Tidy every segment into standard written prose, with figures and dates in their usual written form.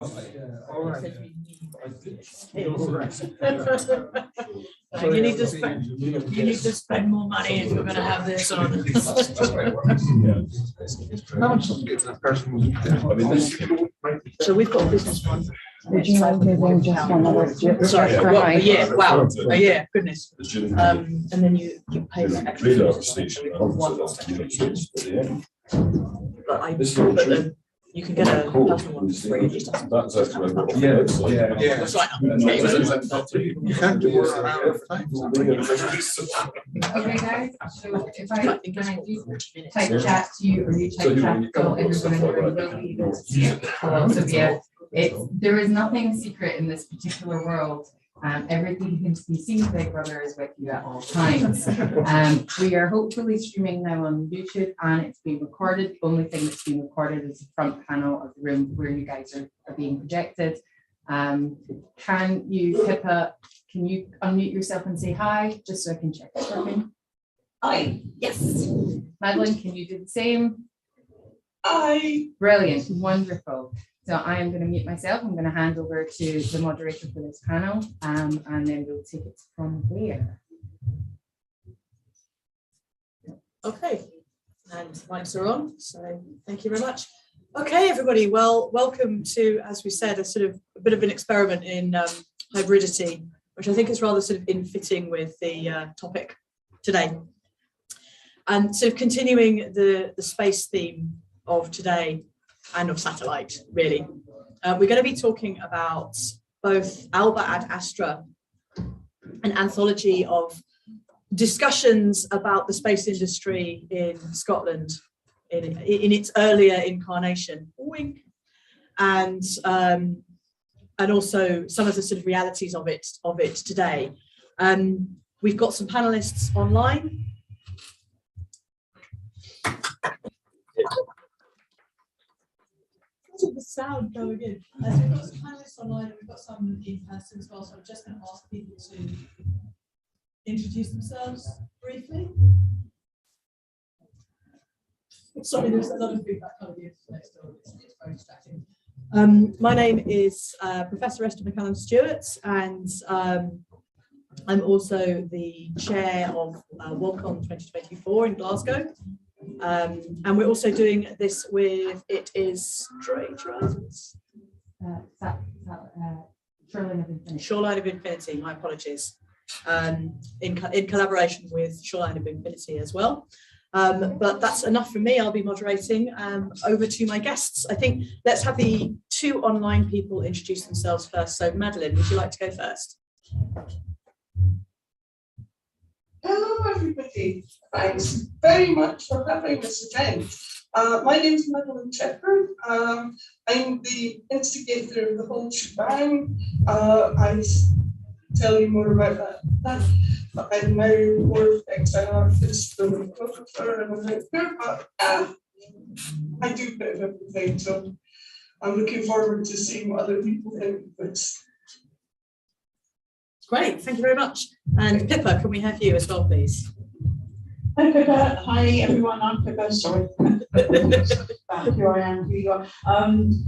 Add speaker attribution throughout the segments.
Speaker 1: All right.
Speaker 2: You need to spend more money if you're going to have this on. So we've got a business one.
Speaker 3: Would you mind moving just one other?
Speaker 2: Sorry, a year. Wow, a year. Goodness. And then you pay the extra. But you can get a personal one for free. Just
Speaker 1: That's yeah.
Speaker 2: That's right.
Speaker 1: You can't do more than an hour of time.
Speaker 4: Okay, guys, so if I type chat to you or you type chat to everyone in the room, will be able to see it. Will also be there is nothing secret in this particular world. Everything can be seen. Big Brother is with you at all times. We are hopefully streaming now on YouTube and it's being recorded. The only thing that's being recorded is the front panel of the room where you guys are being projected. Can you, Pippa, can you unmute yourself and say hi, just so I can check it's working?
Speaker 5: Hi. Yes.
Speaker 4: Madeline, can you do the same?
Speaker 5: Hi.
Speaker 4: Brilliant. Wonderful. So I am going to mute myself. I'm going to hand over to the moderator for this panel, and then we'll take it from there.
Speaker 2: Okay, and mics are on, so thank you very much. Okay, everybody, well, welcome to, as we said, a bit of an experiment in hybridity, which I think is rather sort of in fitting with the topic today. And sort of continuing the space theme of today, and of satellite, really. We're going to be talking about both Alba and Astra, an anthology of discussions about the space industry in Scotland in its earlier incarnation, wink, and also some of the sort of realities of it today. We've got some panelists online. The sound going in. So we've got some panelists online and we've got some in person as well. So I'm just going to ask people to introduce themselves briefly. Sorry, there's a lot of feedback coming in next door. It's very distracting. My name is Professor Esther McCallum-Stewart, and I'm also the chair of WorldCon 2024 in Glasgow. And we're also doing this with Strange Horizons.
Speaker 4: Shoreline of Infinity.
Speaker 2: Shoreline of Infinity, my apologies. In collaboration with Shoreline of Infinity as well. But that's enough from me. I'll be moderating. Over to my guests. I think let's have the two online people introduce themselves first. So Madeline, would you like to go first?
Speaker 5: Hello, everybody. Thanks very much for having this event. My name is Madeline Shepherd. I'm the instigator of the whole shebang. I'll tell you more about that. I'm now more fixed an artist than a photographer and a writer, but I do a bit of everything. So I'm looking forward to seeing what other people think of this.
Speaker 2: Great, thank you very much. And Pippa, can we have you as well, please?
Speaker 6: Hi Pippa. Hi everyone. I'm Pippa. Sorry. Here I am. Here you are.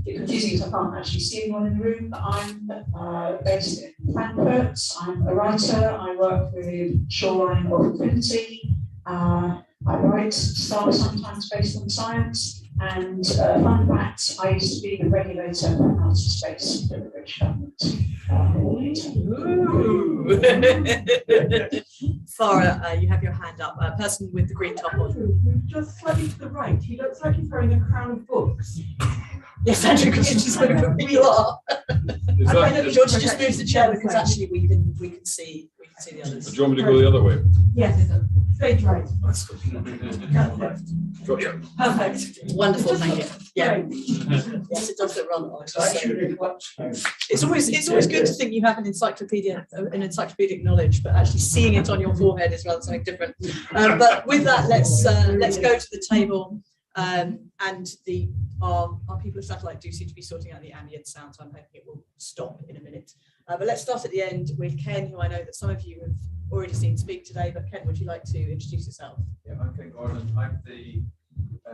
Speaker 6: It's confusing because I can't actually see anyone in the room. But I'm based in Frankfurt. I'm a writer. I work with Shoreline of Infinity. I write stuff sometimes based on science. And fun fact, I used to be the regulator for outer space for the British government.
Speaker 2: Farah, you have your hand up. A person with the green top on.
Speaker 7: Just slightly to the right. He looks like he's wearing a crown of books.
Speaker 2: Yes, Andrew, because you just where you are. George, just move the chair because actually we can see the others.
Speaker 1: Do you want me to go the other way?
Speaker 7: Yes, stage right.
Speaker 1: Got you.
Speaker 7: Perfect.
Speaker 2: Wonderful, thank you. Yeah. Yes, it does look rather odd. It's always good to think you have an encyclopedic knowledge, but actually seeing it on your forehead is rather something different. But with that, let's go to the table. And our people of satellite do seem to be sorting out the ambient sound, so I'm hoping it will stop in a minute. But let's start at the end with Ken, who I know that some of you have already seen speak today. But Ken, would you like to introduce yourself?
Speaker 8: Yeah, I'm Ken Gordon. I'm the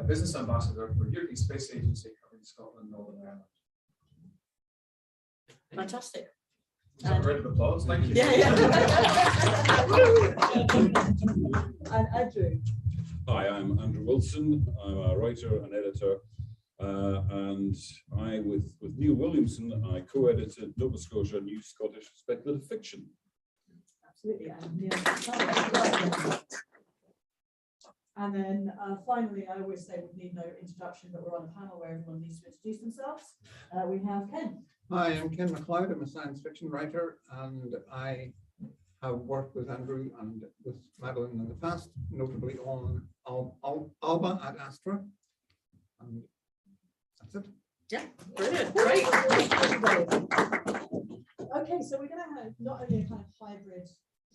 Speaker 8: business ambassador for the European Space Agency covering Scotland and Northern Ireland.
Speaker 2: Fantastic.
Speaker 8: A round of applause, thank you.
Speaker 2: Yeah, yeah. And Andrew.
Speaker 9: Hi, I'm Andrew Wilson. I'm a writer and editor, and with Neil Williamson, I co-edited Nova Scotia New Scottish Speculative Fiction.
Speaker 2: Absolutely. And then finally, I always say we need no introduction, but we're on a panel where everyone needs to introduce themselves. We have Ken.
Speaker 1: Hi, I'm Ken MacLeod. I'm a science fiction writer, and I have worked with Andrew and with Madeline in the past, notably on Alba at Astra. And that's it.
Speaker 2: Yeah, brilliant, great. Okay, so we're going to have not only a kind of hybrid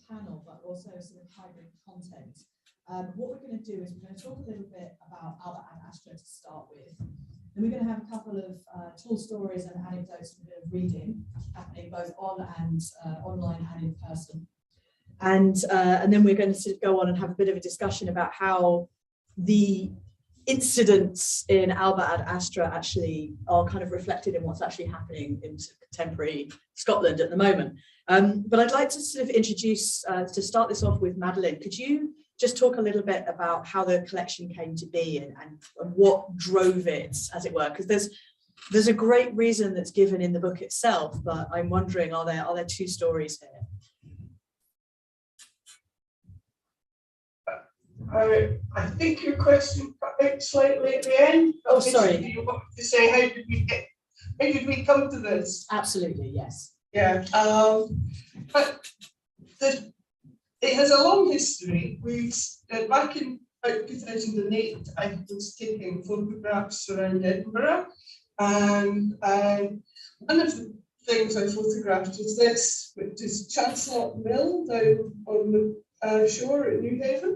Speaker 2: panel, but also sort of hybrid content. What we're going to do is we're going to talk a little bit about Alba and Astra to start with. Then we're going to have a couple of tall stories and anecdotes and a bit of reading happening both on and online and in person. And then we're going to sort of go on and have a bit of a discussion about how the incidents in Alba and Astra actually are kind of reflected in what's actually happening in contemporary Scotland at the moment. But I'd like to sort of introduce, to start this off with Madeline, could you just talk a little bit about how the collection came to be and what drove it, as it were? Because there's a great reason that's given in the book itself, but I'm wondering, are there two stories here?
Speaker 5: I think your question cut out slightly at the end.
Speaker 2: Oh, sorry.
Speaker 5: You wanted to say how did we come to this?
Speaker 2: Absolutely, yes.
Speaker 5: Yeah, but it has a long history. Back in 2008, I was taking photographs around Edinburgh, and one of the things I photographed was this, which is Chancellor Mill down on the shore at Newhaven,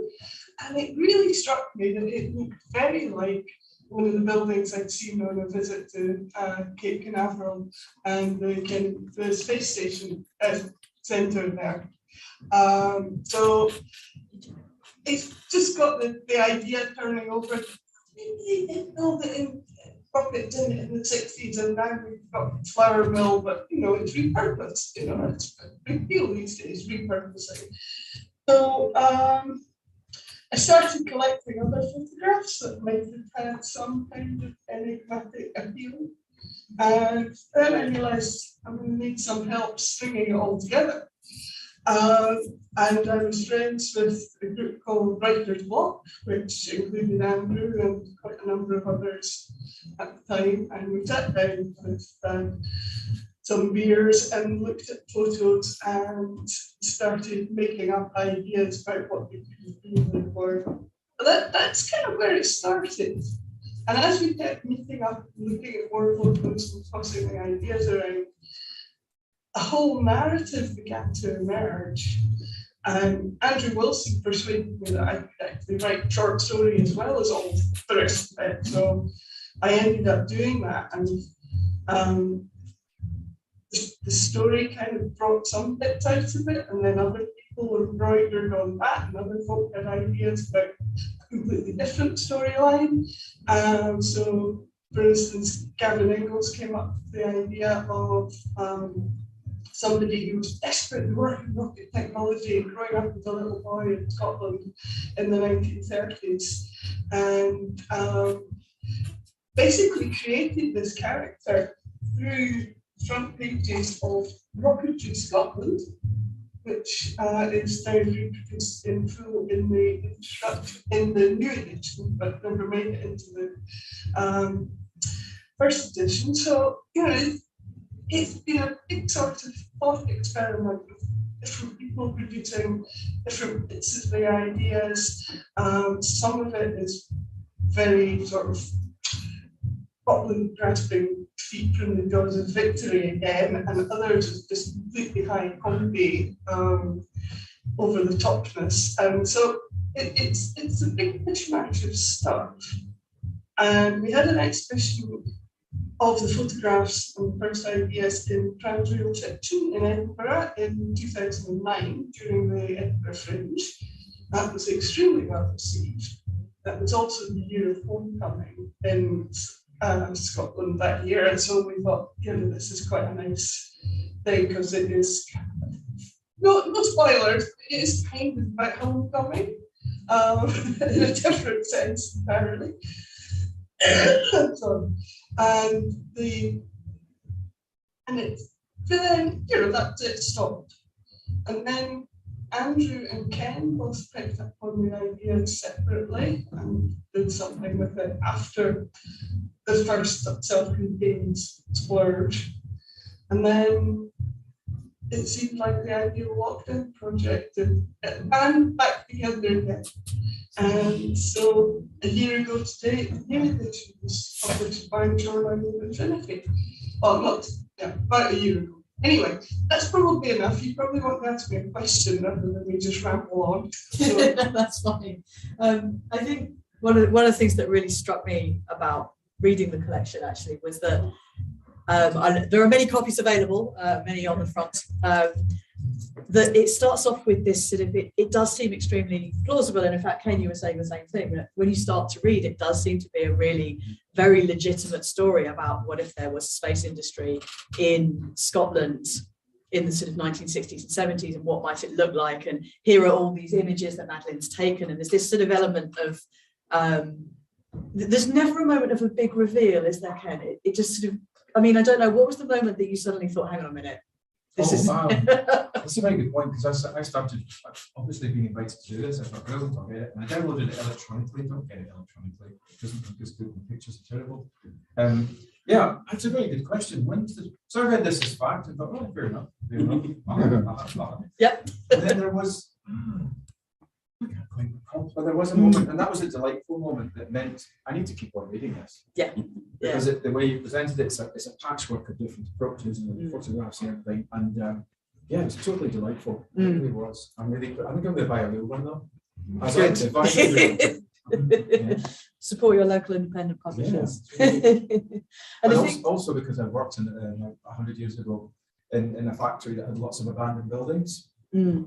Speaker 5: and it really struck me that it looked very like one of the buildings I'd seen on a visit to Cape Canaveral and the space station centre there. So it's just got the idea turning over. They didn't know that in Bucket did it in the 60s, and now we've got flour mill, but it's repurposed. It's a big deal these days, repurposing. So I started collecting other photographs that might have had some kind of enigmatic appeal, and then I realised I'm going to need some help stringing it all together. And I was friends with a group called Writer's Block, which included Andrew and quite a number of others at the time. And we sat down with some beers and looked at photos and started making up ideas about what we could do in the world. That's kind of where it started. And as we kept meeting up, looking at more photos and tossing the ideas around, a whole narrative began to emerge. And Andrew Wilson persuaded me that I could actually write short story as well as all the rest of it. So I ended up doing that, and the story kind of brought some bits out of it, and then other people embroidered on that, and other folk had ideas about a completely different storyline. So, for instance, Gavin Ingalls came up with the idea of somebody who was desperately working in rocket technology, growing up as a little boy in Scotland in the 1930s, and basically created this character through front pages of Rocketry Scotland, which is now reproduced in full in the new edition, but never made it into the first edition. So it's been a big sort of thought experiment with different people producing different bits of the ideas. Some of it is very sort of Scotland grasping feet from the jaws of victory again, and others is just completely high comedy, over the topness. And so it's a big mishmash of stuff. And we had an exhibition of the photographs and first ideas in Transreal Fiction in Edinburgh in 2009 during the Edinburgh Fringe. That was extremely well received. That was also the year of homecoming in Scotland that year, and so we thought, you know, this is quite a nice thing because it is no spoilers. It is kind of about homecoming, in a different sense apparently. Sorry. And then, you know, that's it, stopped. And then Andrew and Ken both picked up on the idea separately and did something with it after the first self-contained splurge. And then it seemed like the ideal lockdown project and back together again. And so a year ago today, the new edition was published by Shoreline and Infinity. Well, not, yeah, about a year ago. Anyway, that's probably enough. You probably want to ask me a question rather than me just ramble on. So.
Speaker 2: That's fine. I think one of the things that really struck me about reading the collection actually was that there are many copies available, many on the front. That it starts off with this sort of, it does seem extremely plausible, and in fact Ken, you were saying the same thing, that when you start to read, it does seem to be a really very legitimate story about what if there was a space industry in Scotland in the sort of 1960s and 70s, and what might it look like, and here are all these images that Madeleine's taken, and there's this sort of element of there's never a moment of a big reveal, is there, Ken? It just sort of, I mean, I don't know, what was the moment that you suddenly thought, hang on a minute, this is
Speaker 8: That's a very good point, because I started obviously being invited to do this. I thought, brilliant, I'll get it. And I downloaded it electronically. Don't get it electronically. It doesn't think it's good when pictures are terrible. Yeah, that's a very good question. So I read this as fact and thought, oh, fair enough. Fair enough.
Speaker 2: Yep.
Speaker 8: And then there was, I can't quite recall, but there was a moment, and that was a delightful moment that meant I need to keep on reading this.
Speaker 2: Yeah.
Speaker 8: Because the way you presented it, it's a patchwork of different approaches and photographs and everything. And yeah, it was totally delightful. It really was. I think I'm going to buy a real one though. As I said, buy a real one.
Speaker 2: Support your local independent publishers.
Speaker 8: And also because I worked in 100 years ago in a factory that had lots of abandoned buildings.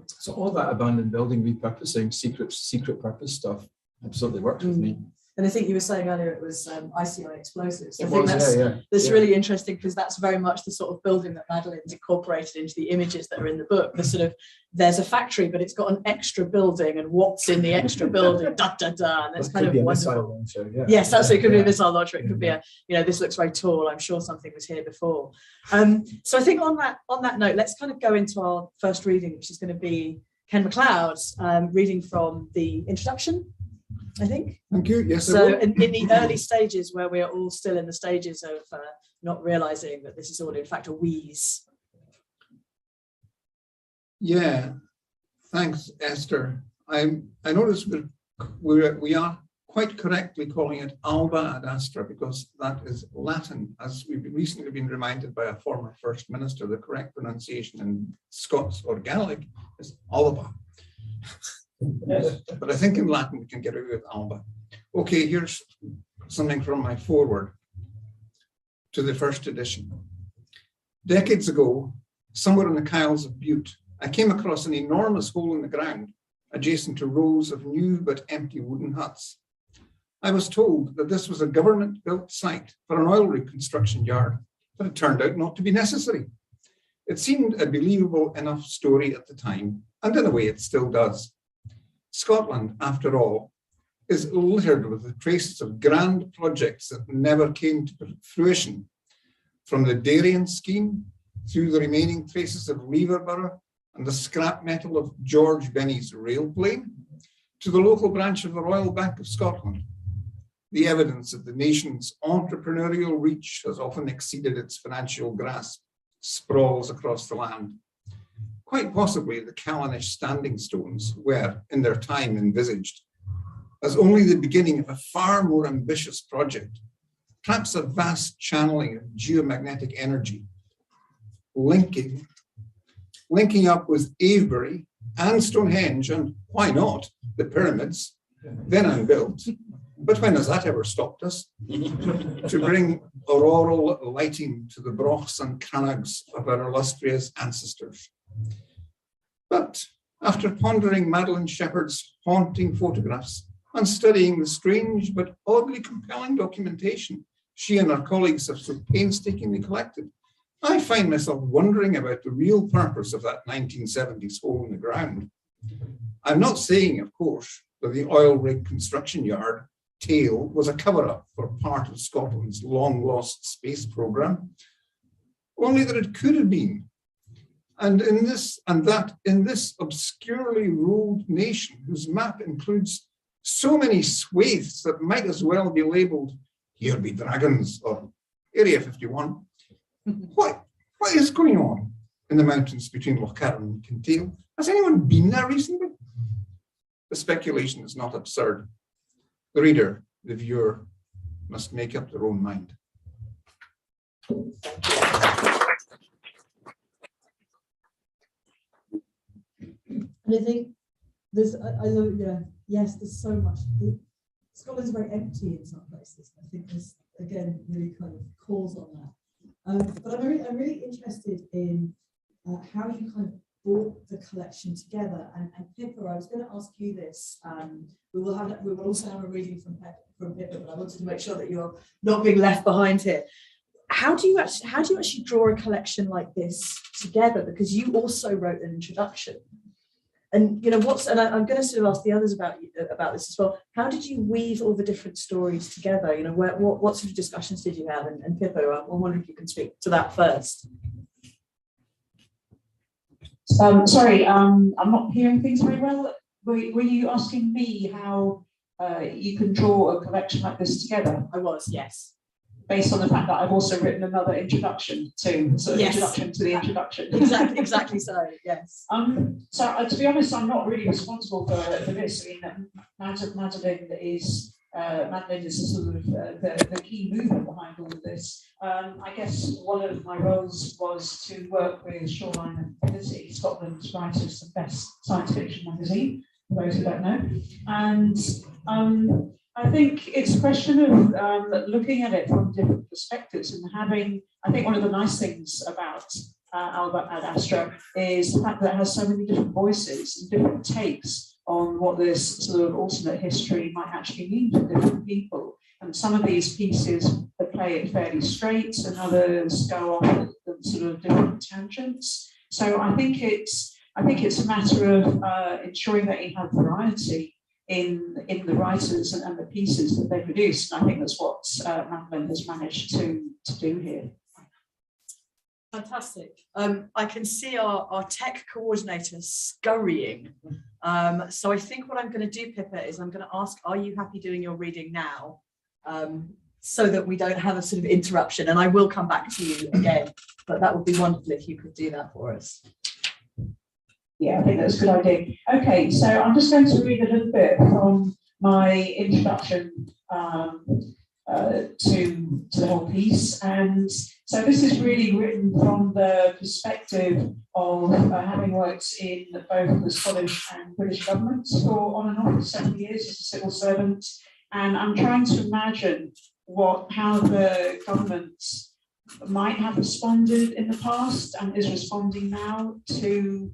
Speaker 8: So all that abandoned building repurposing, secret purpose stuff absolutely worked with me.
Speaker 2: And I think you were saying earlier it was ICI explosives. I think that's really interesting, because that's very much the sort of building that Madeleine's incorporated into the images that are in the book. The sort of, there's a factory, but it's got an extra building, and what's in the extra building, da da da, and that's kind of wonderful. Yes, that's it. Could be a missile launcher. It could be a, you know, this looks very tall. I'm sure something was here before. So I think on that note, let's kind of go into our first reading, which is going to be Ken MacLeod's reading from the introduction, I think.
Speaker 1: Thank you. Yes.
Speaker 2: So in the early stages, where we are all still in the stages of not realizing that this is all in fact a wheeze.
Speaker 1: Yeah. Thanks, Esther. I noticed we are quite correctly calling it Alba ad Astra, because that is Latin, as we've recently been reminded by a former First Minister. The correct pronunciation in Scots or Gaelic is Alba. But I think in Latin we can get away with Alba. Okay, here's something from my foreword to the first edition. Decades ago, somewhere in the Kyles of Bute, I came across an enormous hole in the ground adjacent to rows of new but empty wooden huts. I was told that this was a government-built site for an oil reconstruction yard, but it turned out not to be necessary. It seemed a believable enough story at the time, and in a way it still does. Scotland, after all, is littered with the traces of grand projects that never came to fruition, from the Darien scheme through the remaining traces of Leverborough and the scrap metal of George Benny's railplane, to the local branch of the Royal Bank of Scotland. The evidence that the nation's entrepreneurial reach has often exceeded its financial grasp sprawls across the land. Quite possibly the Callanish standing stones were, in their time, envisaged as only the beginning of a far more ambitious project, perhaps a vast channeling of geomagnetic energy, linking up with Avebury and Stonehenge, and why not, the pyramids, then unbuilt. But when has that ever stopped us? To bring auroral lighting to the brochs and crannogs of our illustrious ancestors. But after pondering Madeleine Shepherd's haunting photographs and studying the strange but oddly compelling documentation she and her colleagues have so painstakingly collected, I find myself wondering about the real purpose of that 1970s hole in the ground. I'm not saying, of course, that the oil rig construction yard tale was a cover-up for part of Scotland's long-lost space programme, only that it could have been. And in this obscurely ruled nation, whose map includes so many swathes that might as well be labelled "Here be dragons" or Area 51, what is going on in the mountains between Lochcarron and Kintail? Has anyone been there recently? The speculation is not absurd. The reader, the viewer, must make up their own mind.
Speaker 2: And I think there's, I love, yes, there's so much. Scotland's very empty in some places. I think this, again, really kind of calls on that. But I'm really interested in how you kind of brought the collection together. And Pippa, I was going to ask you this. We will also have a reading from Pippa, but I wanted to make sure that you're not being left behind here. How do you actually draw a collection like this together? Because you also wrote an introduction. And and I'm going to sort of ask the others about this as well. How did you weave all the different stories together? What sort of discussions did you have? And Pippa, I wonder if you can speak to that first.
Speaker 6: Sorry, I'm not hearing things very well. Were you asking me how you can draw a collection like this together?
Speaker 2: I was, yes.
Speaker 6: Based on the fact that I've also written another introduction to, so
Speaker 2: yes.
Speaker 6: Introduction to the introduction.
Speaker 2: Exactly so, yes.
Speaker 6: So to be honest, I'm not really responsible for this. I mean, Madeline is sort of the key mover behind all of this. I guess one of my roles was to work with Shoreline and Odyssey, Scotland's brightest and best science fiction magazine, for those who don't know. And I think it's a question of looking at it from different perspectives and having, I think one of the nice things about Alba and Astra is the fact that it has so many different voices and different takes on what this sort of alternate history might actually mean for different people. And some of these pieces play it fairly straight and others go off at sort of different tangents. So I think it's a matter of ensuring that you have variety in the writers and the pieces that they produce. And I think that's what Madeline has managed to do here.
Speaker 2: Fantastic. I can see our tech coordinator scurrying. So I think what I'm going to do, Pippa, is I'm going to ask, are you happy doing your reading now? So that we don't have a sort of interruption. And I will come back to you again, but that would be wonderful if you could do that for us.
Speaker 6: Yeah, I think that's a good idea. Okay, so I'm just going to read a little bit from my introduction to the whole piece. And so this is really written from the perspective of having worked in both the Scottish and British governments for on and off for 7 years as a civil servant. And I'm trying to imagine how the government might have responded in the past and is responding now to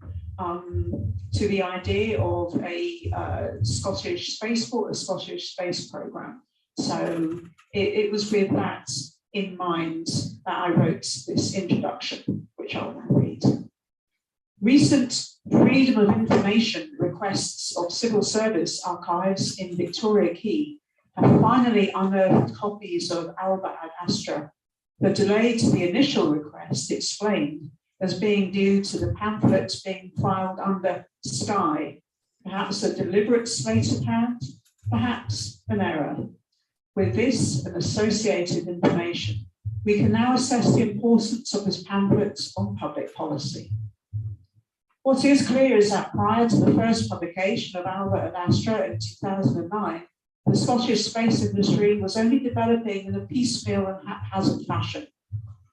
Speaker 6: the idea of a Scottish spaceport, a Scottish space programme. So it was with that in mind that I wrote this introduction, which I'll now read. Recent Freedom of Information requests of civil service archives in Victoria Quay have finally unearthed copies of Alba and Astra. The delay to the initial request explained as being due to the pamphlets being filed under Sky, perhaps a deliberate sleight of hand, perhaps an error. With this and associated information, we can now assess the importance of his pamphlets on public policy. What is clear is that prior to the first publication of Alba and Astra in 2009, the Scottish space industry was only developing in a piecemeal and haphazard fashion.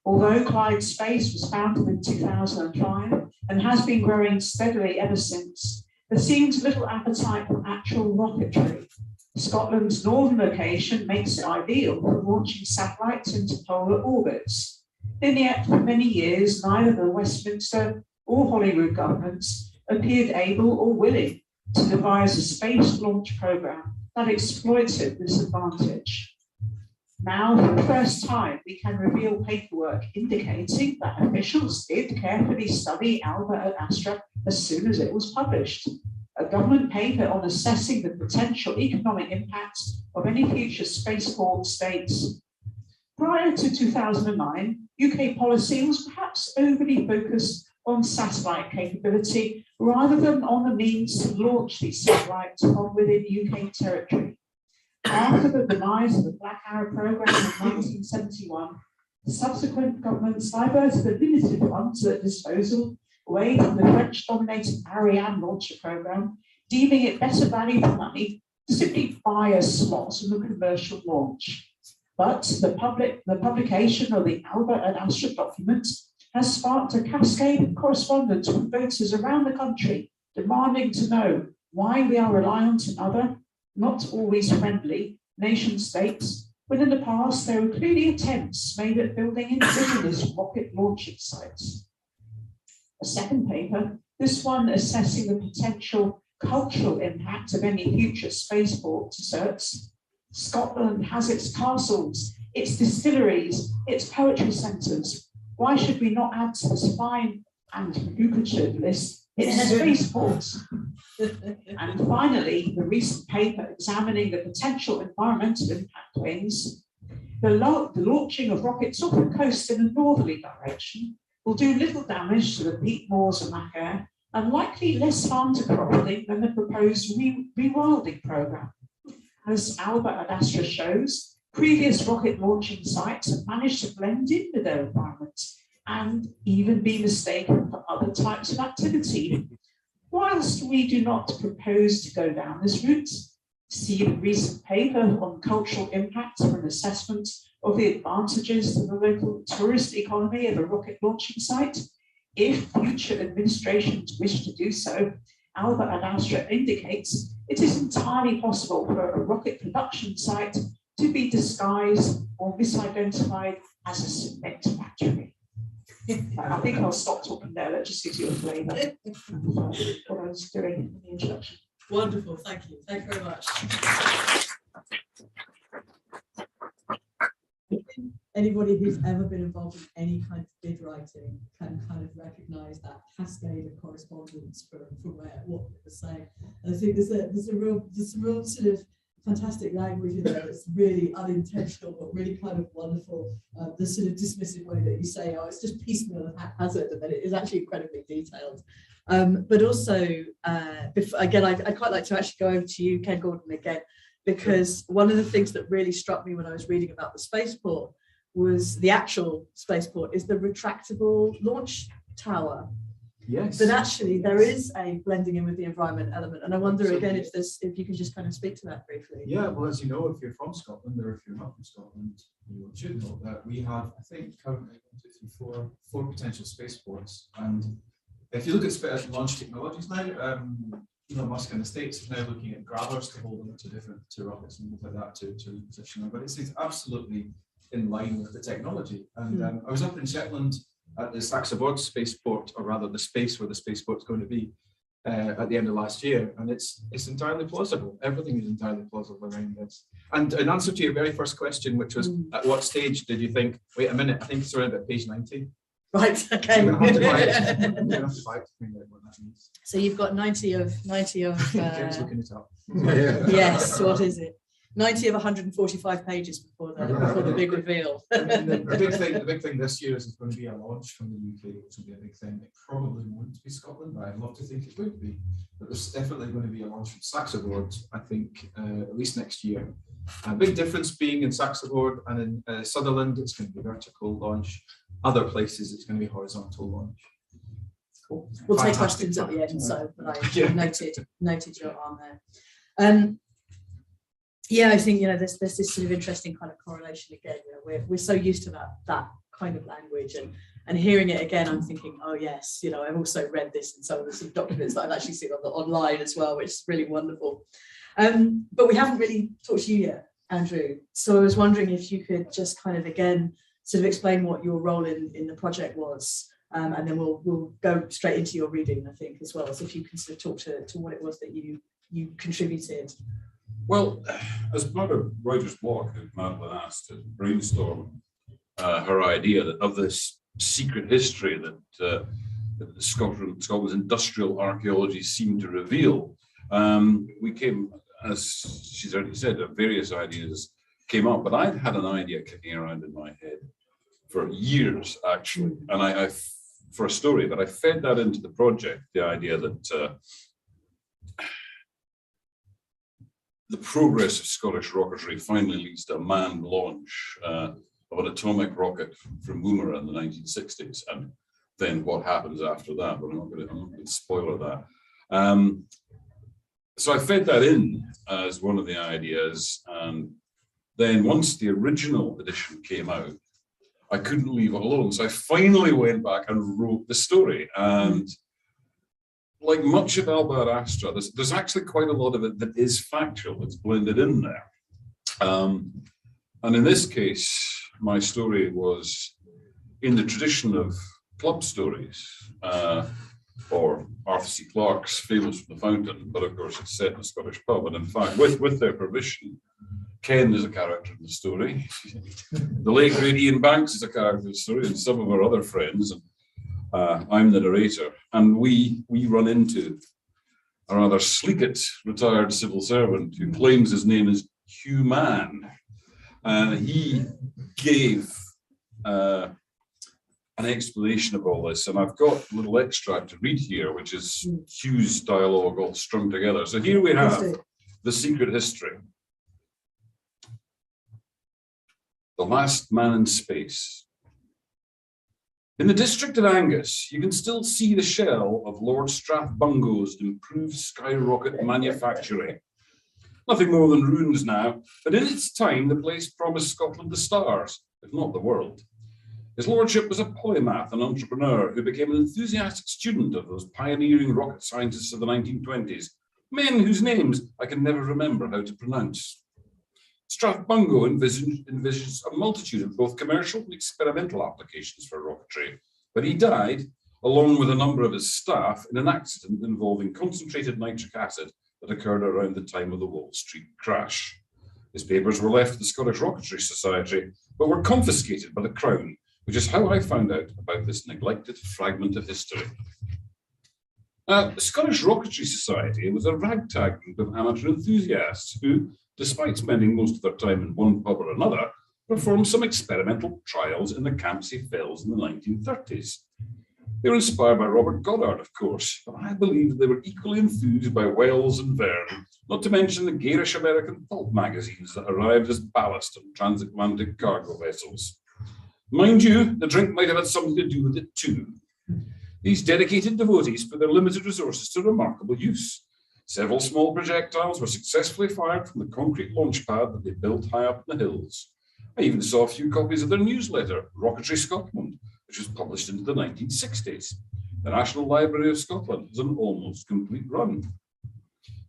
Speaker 6: Although Clyde Space was founded in 2005 and has been growing steadily ever since, there seems little appetite for actual rocketry. Scotland's northern location makes it ideal for launching satellites into polar orbits. And yet, for many years, neither the Westminster or Holyrood governments appeared able or willing to devise a space launch programme that exploited this advantage. Now, for the first time, we can reveal paperwork indicating that officials did carefully study Alba and Astra as soon as it was published. A government paper on assessing the potential economic impacts of any future spaceport states. Prior to 2009, UK policy was perhaps overly focused on satellite capability rather than on the means to launch these satellites from within UK territory. After the demise of the Black Arrow program in 1971, subsequent governments diverted the limited funds at disposal away from the French-dominated Ariane launcher program, deeming it better value for money to simply buy a slot in the commercial launch. But the publication of the Alba and Astra documents has sparked a cascade of correspondence from voters around the country demanding to know why we are reliant on other, not always friendly, nation states, when in the past there were clearly attempts made at building indigenous rocket launching sites. A second paper, this one assessing the potential cultural impact of any future spaceport, asserts Scotland has its castles, its distilleries, its poetry centres. Why should we not add to this fine and lucrative list its spaceports? And finally, the recent paper examining the potential environmental impact wings. The launching of rockets off the coast in a northerly direction will do little damage to the peat moors of Macaire and likely less harm to cropping than the proposed rewilding programme. As Alba and Astra shows, previous rocket launching sites have managed to blend in with their environment and even be mistaken for other types of activity. Whilst we do not propose to go down this route, see the recent paper on cultural impact for an assessment of the advantages to the local tourist economy of a rocket launching site. If future administrations wish to do so, Alba and Astra indicates it is entirely possible for a rocket production site to be disguised or misidentified as a cement factory. I think I'll stop talking there. Let's just give you a flavour of what I was doing in the introduction.
Speaker 2: Wonderful, thank you. Thank you very much. Anybody who's ever been involved in any kind of bid writing can kind of recognise that cascade of correspondence from what it was saying. And I think there's a real sort of fantastic language in there that's really unintentional but really kind of wonderful. The sort of dismissive way that you say, oh, it's just piecemeal and haphazard, and then it is actually incredibly detailed. But also, again, I'd quite like to actually go over to you, Ken Gordon, again, because one of the things that really struck me when I was reading about the spaceport was the actual spaceport is the retractable launch tower.
Speaker 8: Yes.
Speaker 2: But actually there is a blending in with the environment element. And I wonder again if you can just kind of speak to that briefly.
Speaker 8: Yeah, well, as you know, if you're from Scotland or if you're not from Scotland, you should know that we have, I think, currently 1, 2, 3, 4 potential spaceports. And if you look at launch technologies now, Elon Musk in the States is now looking at grabbers to hold them to rockets and things like that to reposition them. But it's absolutely in line with the technology. And I was up in Shetland at the Saxe-Bourg spaceport, or rather the space where the spaceport's going to be, at the end of last year, and it's entirely plausible. Everything is entirely plausible around this. And in answer to your very first question, which was, at what stage did you think? Wait a minute, I think it's around about page 90.
Speaker 2: Right. Okay.
Speaker 8: You're gonna have to buy it. You're gonna have to buy it to find out what that means.
Speaker 2: So you've got 90 of.
Speaker 8: James looking it up.
Speaker 2: Yes. What is it? 90 of 145 pages before the big reveal.
Speaker 8: The big thing this year is it's going to be a launch from the UK, which will be a big thing. It probably won't be Scotland, but I'd love to think it would be. But there's definitely going to be a launch from Saxe-Bourg, I think, at least next year. A big difference being in Saxe-Bourg and in Sutherland, it's going to be vertical launch. Other places, it's going to be horizontal launch. Cool.
Speaker 2: We'll take questions at the end, so but I noted your arm there. Yeah, I think there's this sort of interesting kind of correlation again. We're so used to that kind of language, and hearing it again, I'm thinking, oh yes, I've also read this in some of the sort of documents that I've actually seen online as well, which is really wonderful. But we haven't really talked to you yet, Andrew. So I was wondering if you could just kind of again sort of explain what your role in the project was, and then we'll go straight into your reading, I think, as well. So if you can sort of talk to what it was that you contributed.
Speaker 9: Well, as part of writer's block, Madeline asked to brainstorm her idea of this secret history that Scotland's industrial archaeology seemed to reveal. We came, as she's already said, various ideas came up, but I'd had an idea kicking around in my head for years, actually, and for a story, but I fed that into the project, the idea that the progress of Scottish rocketry finally leads to a manned launch of an atomic rocket from Woomera in the 1960s, and then what happens after that, but I'm not going to spoiler that. So I fed that in as one of the ideas, and then once the original edition came out, I couldn't leave it alone. So I finally went back and wrote the story. And like much of Alba at Astra, there's actually quite a lot of it that is factual. It's blended in there. And in this case, my story was in the tradition of club stories, or Arthur C. Clarke's Famous from the Fountain, but of course it's set in a Scottish pub. And in fact, with their permission, Ken is a character in the story. The late great Ian Banks is a character in the story, and some of our other friends. And I'm the narrator. And we run into a rather sleekit retired civil servant who claims his name is Hugh Mann. And he gave an explanation of all this. And I've got a little extract to read here, which is Hugh's dialogue all strung together. So here we have the secret history. The Last Man in Space. In the district of Angus, you can still see the shell of Lord Strathbungo's improved skyrocket manufacturing. Nothing more than ruins now, but in its time, the place promised Scotland the stars, if not the world. His lordship was a polymath and entrepreneur who became an enthusiastic student of those pioneering rocket scientists of the 1920s, men whose names I can never remember how to pronounce. Strathbungo envisions a multitude of both commercial and experimental applications for rocketry, but he died, along with a number of his staff, in an accident involving concentrated nitric acid that occurred around the time of the Wall Street crash. His papers were left to the Scottish Rocketry Society, but were confiscated by the Crown, which is how I found out about this neglected fragment of history. The Scottish Rocketry Society was a ragtag group of amateur enthusiasts who, despite spending most of their time in one pub or another, performed some experimental trials in the Campsie Fells in the 1930s. They were inspired by Robert Goddard, of course, but I believe they were equally enthused by Wells and Verne, not to mention the garish American pulp magazines that arrived as ballast on transatlantic cargo vessels. Mind you, the drink might have had something to do with it too. These dedicated devotees put their limited resources to remarkable use. Several small projectiles were successfully fired from the concrete launch pad that they built high up in the hills. I even saw a few copies of their newsletter, Rocketry Scotland, which was published into the 1960s. The National Library of Scotland has an almost complete run.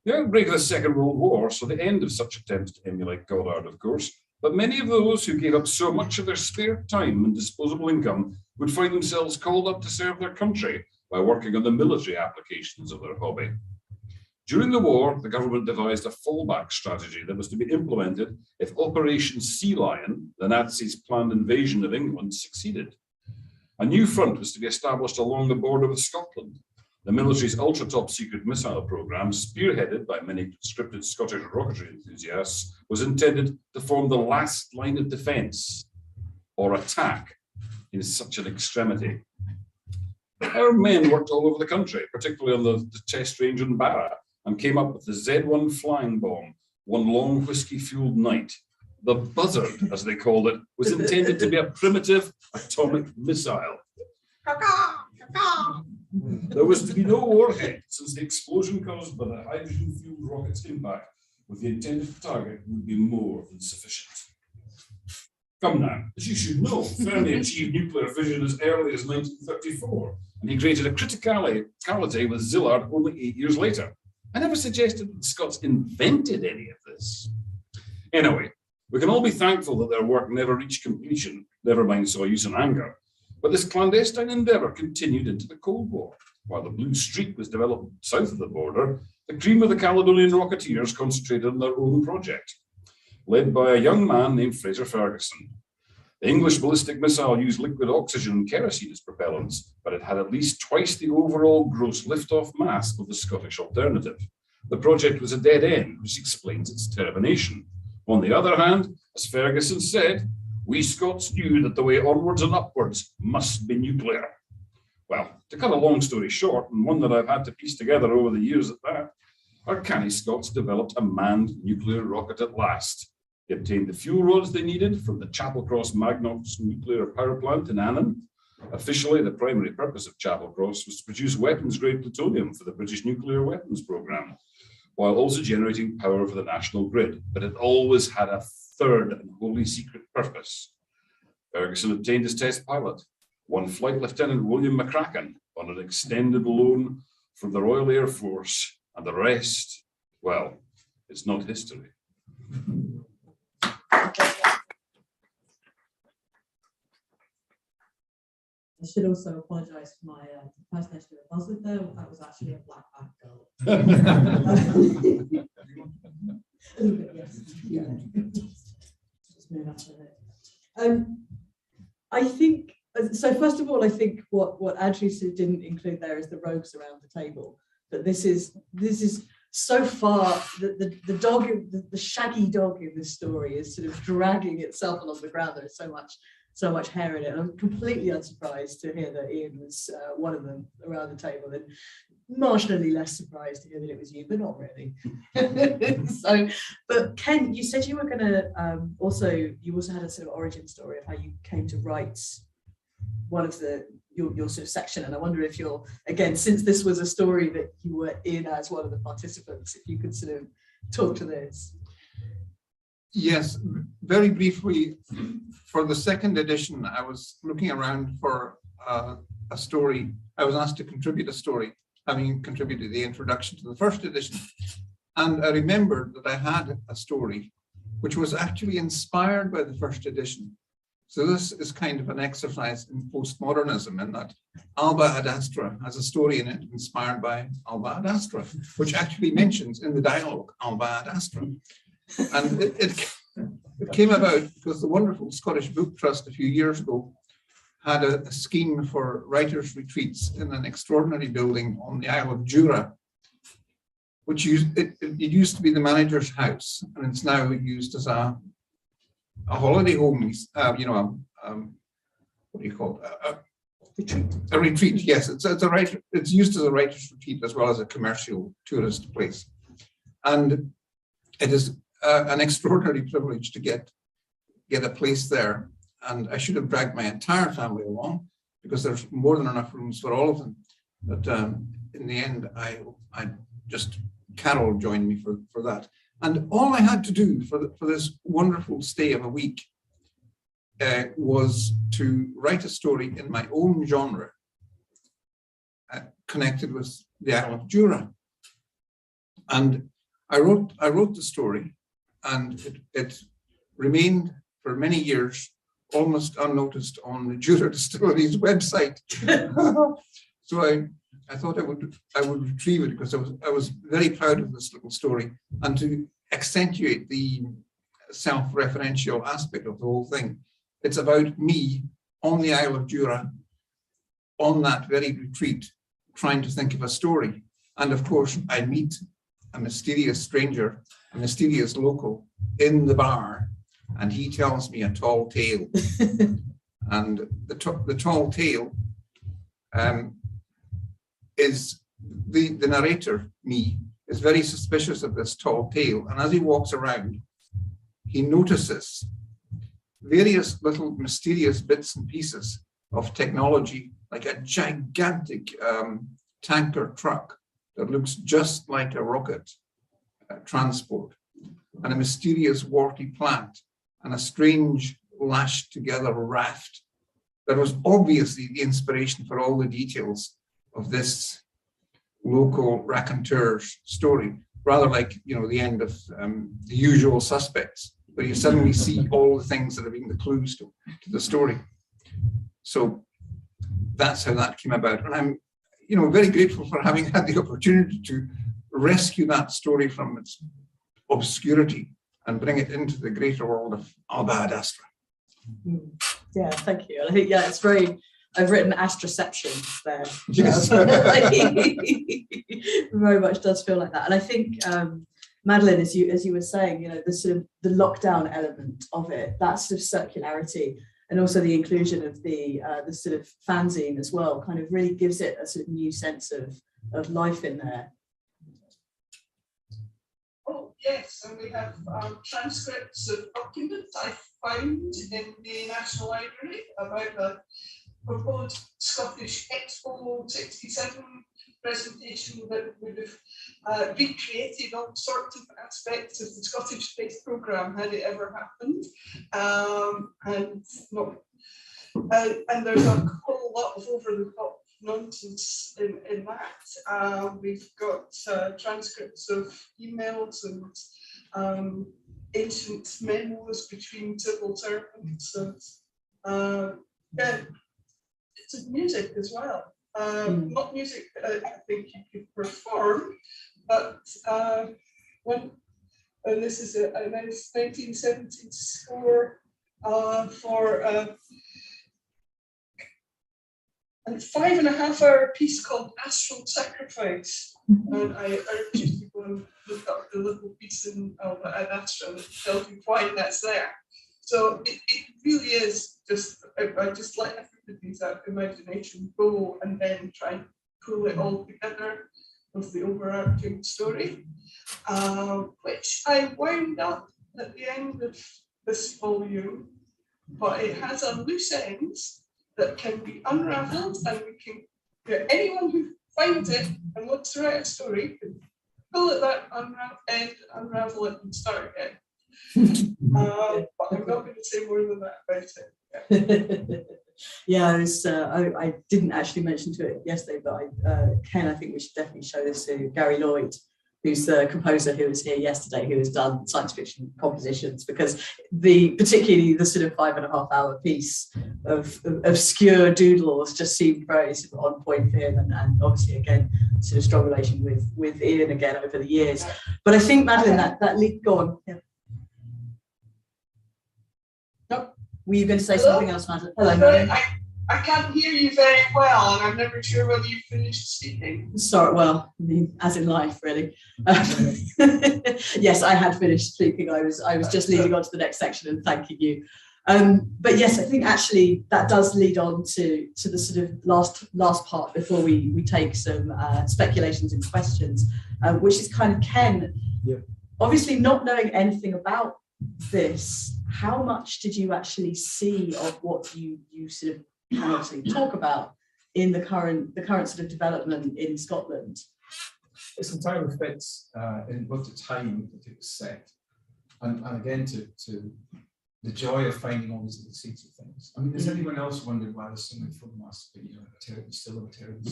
Speaker 9: The outbreak of the Second World War saw the end of such attempts to emulate Goddard, of course, but many of those who gave up so much of their spare time and disposable income would find themselves called up to serve their country by working on the military applications of their hobby. During the war, the government devised a fallback strategy that was to be implemented if Operation Sea Lion, the Nazis' planned invasion of England, succeeded. A new front was to be established along the border with Scotland. The military's ultra-top secret missile programme, spearheaded by many conscripted Scottish rocketry enthusiasts, was intended to form the last line of defence, or attack, in such an extremity. Our men worked all over the country, particularly on the test range in Barra, and came up with the Z1 flying bomb, one long whiskey-fueled night. The buzzard, as they called it, was intended to be a primitive atomic missile. There was to be no warhead, since the explosion caused by the hydrogen-fueled rocket's impact with the intended target would be more than sufficient. Come now, as you should know, Fermi achieved nuclear fission as early as 1934, and he created a criticality with Szilard only 8 years later. I never suggested that the Scots invented any of this. Anyway, we can all be thankful that their work never reached completion, never mind saw use in anger. But this clandestine endeavour continued into the Cold War. While the Blue Streak was developed south of the border, the cream of the Caledonian Rocketeers concentrated on their own project, led by a young man named Fraser Ferguson. The English ballistic missile used liquid oxygen and kerosene as propellants, but it had at least twice the overall gross liftoff mass of the Scottish alternative. The project was a dead end, which explains its termination. On the other hand, as Ferguson said, we Scots knew that the way onwards and upwards must be nuclear. Well, to cut a long story short, and one that I've had to piece together over the years at that, our canny Scots developed a manned nuclear rocket at last. They obtained the fuel rods they needed from the Chapplecross Magnox nuclear power plant in Annan. Officially, the primary purpose of Chapplecross was to produce weapons-grade plutonium for the British nuclear weapons programme, while also generating power for the national grid. But it always had a third and wholly secret purpose. Ferguson obtained his test pilot, one Flight Lieutenant William McCracken, on an extended loan from the Royal Air Force, and the rest, well, it's not history.
Speaker 10: I should also apologise for my impersonation of Buzzard there. That was actually a black bat girl. A little bit, yes. Yeah. Just move out of it. I think so. First of all, I think what Andrew didn't include there is the rogues around the table. But this is so far the dog, the shaggy dog in this story is sort of dragging itself along the ground. There is so much hair in it. I'm completely unsurprised to hear that Ian was one of them around the table, and marginally less surprised to hear that it was you, but not really. So, but Ken, you said you were going to you also had a sort of origin story of how you came to write one of your sort of section, and I wonder if you're, again, since this was a story that you were in as one of the participants, if you could sort of talk to this.
Speaker 1: Yes, very briefly, for the second edition, I was looking around for a story. I was asked to contribute a story, having contributed the introduction to the first edition. And I remembered that I had a story which was actually inspired by the first edition. So this is kind of an exercise in postmodernism, in that Alba ad Astra has a story in it inspired by Alba ad Astra, which actually mentions in the dialogue Alba ad Astra. And it came about because the wonderful Scottish Book Trust a few years ago had a scheme for writers' retreats in an extraordinary building on the Isle of Jura, which used to be the manager's house, and it's now used as a holiday home, what do you call it? Retreat. A retreat, yes. It's used as a writer's retreat as well as a commercial tourist place. And it is an extraordinary privilege to get a place there. And I should have dragged my entire family along because there's more than enough rooms for all of them. But in the end, Carol joined me for that. And all I had to do for this wonderful stay of a week was to write a story in my own genre connected with the Isle of Jura. And I wrote the story, and it remained for many years almost unnoticed on the Jura Distillery's website. So I thought I would retrieve it because I was very proud of this little story, and to accentuate the self-referential aspect of the whole thing. It's about me on the Isle of Jura, on that very retreat, trying to think of a story. And of course, I meet a mysterious stranger, a mysterious local in the bar, and he tells me a tall tale. And the tall tale is the narrator, me, is very suspicious of this tall tale. And as he walks around, he notices various little mysterious bits and pieces of technology, like a gigantic tanker truck that looks just like a rocket transport, and a mysterious warty plant, and a strange lashed together raft that was obviously the inspiration for all the details of this local raconteur's story, rather like, the end of The Usual Suspects, where you suddenly see all the things that have been the clues to the story. So that's how that came about. And you know, very grateful for having had the opportunity to rescue that story from its obscurity and bring it into the greater world of Alba ad Astra.
Speaker 2: Yeah, thank you. And I think, yeah, it's very, I've written Astraception there.
Speaker 1: Yes.
Speaker 2: Very much does feel like that. And I think, Madeline, as you were saying, you know, the sort of the lockdown element of it, that sort of circularity, and also the inclusion of the sort of fanzine as well, kind of really gives it a sort of new sense of life in there.
Speaker 5: Oh, yes, and we have transcripts of documents I found in the National Library about the proposed Scottish Expo 67 presentation that would have recreated all sorts of aspects of the Scottish space programme had it ever happened. And there's a whole lot of over-the-top nonsense in that. We've got transcripts of emails and ancient memos between civil servants, and yeah, it's of music as well. Not music that I think you could perform, but and this is a nice 1970s score for a 5.5-hour piece called Astral Sacrifice. And I urge you to go and look up the little piece in Alba ad Astra that tells you why that's there. So it really is just, I just let everybody's imagination go and then try and pull it all together with the overarching story, which I wound up at the end of this volume, but it has a loose ends that can be unraveled, and we can get anyone who finds it and wants to write a story can pull at that end, unravel it, and start again. But I'm not going to say more than that about it.
Speaker 2: Yeah, I didn't actually mention to it yesterday, but Ken, I think we should definitely show this to Gary Lloyd, who's the composer who was here yesterday, who has done science fiction compositions, because particularly the sort of 5.5-hour piece of obscure doodles just seemed very sort of on point for him, and obviously again sort of strong relation with Ian again over the years. But I think, Madeline, that lead, go on. Yeah. Nope. Were you going to say something else, Madeline? Hello, Madeline.
Speaker 5: I can't hear you very well, and I'm never sure whether you've finished speaking.
Speaker 2: Sorry, well, I mean, as in life, really. Yes, I had finished speaking. I was just leading on to the next section and thanking you. But yes, I think actually that does lead on to the sort of last part before we take some speculations and questions, which is kind of Ken.
Speaker 8: Yeah.
Speaker 2: Obviously, not knowing anything about this, how much did you actually see of what you sort of can actually talk about in the current sort of development in Scotland?
Speaker 8: It's entirely fits in both the time that it was set, and again to the joy of finding all these little seeds of things. I mean, does anyone else wonder why there's so many film us, but you know, still a terrible?